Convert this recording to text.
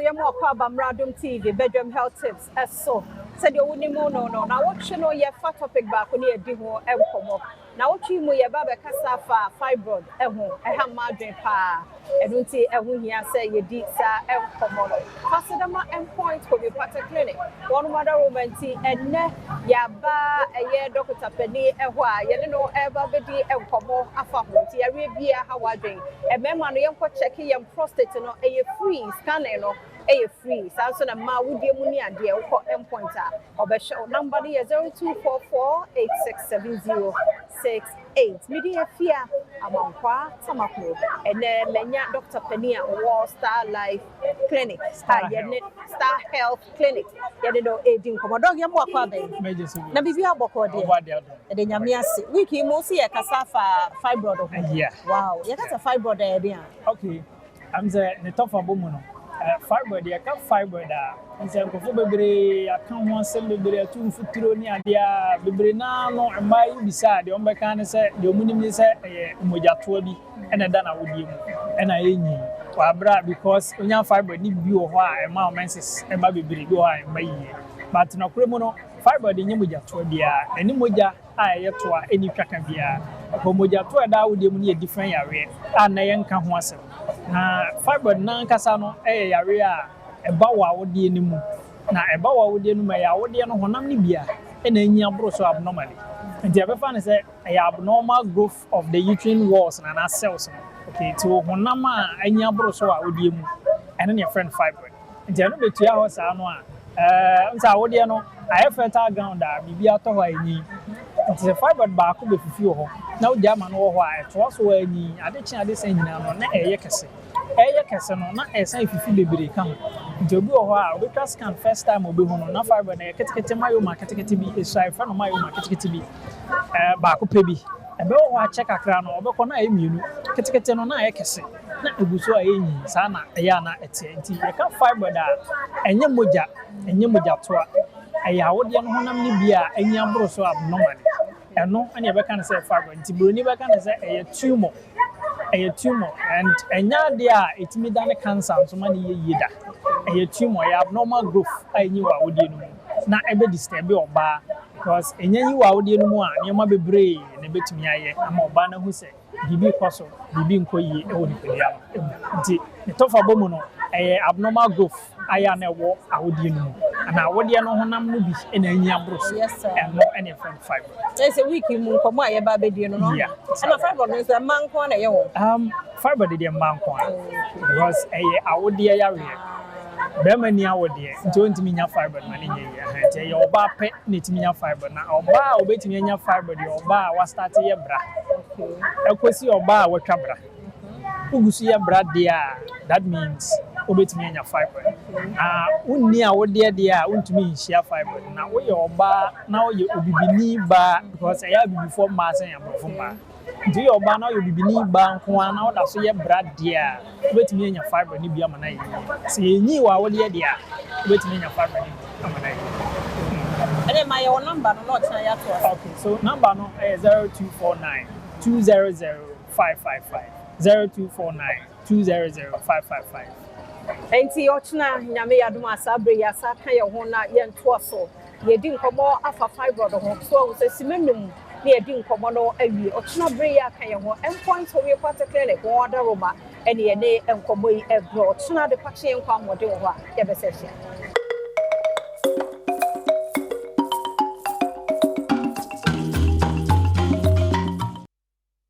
you more about Adom TV, bedroom health tips, so. Said you wouldn't know no. Now what you know your fat topic back when you do more elcomo. Now what you know your baba casafa fibroid have margin pa and don't see a win here say you did sa elcomo. Fasadama endpoint for the part clinic. One mother woman tea and ne ya ba a year doctor penny a why you know ever be elcomo afa tea Arabia how I drink. A member young checking your prostate no a free scanner no. Free. So na ma would be money and dear endpoint or be show number 0244867068. Media fear among kwa Tamako and then Menya Dr. Penny War Star Life Clinic, Star Health Clinic. Yado Adom Commodore Yamwa Nabivia Boko dear. And then Yamias wiki mostly a casafa fibroid. Yeah. Wow, yeah, that's a fibroid idea. Okay. I'm the top of Bomono. Fibroid, I can't fibroid. It's a coffee, I can't want some baby, a 2 foot near the baby now, and my beside the Ombacan said, the Munim said, Mojatobi, and then I would be, and I knew. Because when you fibroid, need you why, and my menses, and my baby go and my year. But no criminal fibroid in Mojatobia, and Moja, I yet to any track beer. Mojato that would be a different area, and I can't want some. Fibroid non casano area a bawa would be any more. Now a bawa would be my audience on Namibia and any abroso abnormally. And the other fan is a abnormal growth of the uterine walls and our cells. Okay, to Honama any abroso would be and then your friend fibroid. And the other 2 hours are no. I have fertile ground that maybe out of any. It's a fibroid back with a few. Now, German or why, it was when I did change this engine on a yakase. A yakase, not as if you feel the come. To go a while, we just can first time will be on a fibroid, a catechet my market to be a side from my market to be back of baby. A bill or check a crown or back on a immune, catechet on a yakase. Not a busso a sana, a yana, a tea. I can't fibroid that, and your moja, and your moja to a Yahodian Honamibia, and Yambroso abnormally. And no, I never can say fibroid. You never can say a tumor, and now there it's me than a cancer, so many years. A tumor, a abnormal growth. I knew I would know. Not ever disturb your bar because any you out the more, you might be brave and a bit to me. I'm a banner who said, Bibi Cosso, Bibi Nkoyi, the top of Bomono, a abnormal growth. I am a walk, I would know. And I would know Honam in any ambros, yes, sir, and not any from fiber. There's a week in Munkomaya, baby, you know. Yeah, and a fiber is a man corner. Fiber did a man corner because I would dear area. Bermany, I would dear, don't mean your fiber money. Your bar pet needs me your fiber now, or bar waiting in your fiber, your bar was starting your bra. I could see your bar with cabra. Who see a brad dear, that means. Obey me in your fiber. Near what dear, won't mean share fiber. Now, where your bar now you will be beneath bar because I have before Mass and before bar. Do your bar now you'll be beneath bar one out of your brad dear. Wait me in your fiber, Nibia Manay. See, you are what dear, wait me in your fiber. And then my own number, not okay, so number no 0249 200 555 0249 200 555. Enti ochna nyame yadom asabre yasa kan ye ho na ye nto so ye di nkomo afa fibroid ho so se simenum na ye di nkomo no awie ochna bre ya kan ye ho endpoint ho we kwata clinic wo da roma ene ye ne nkomo yi ebro ochna de pache nkwa mode ho a ye be se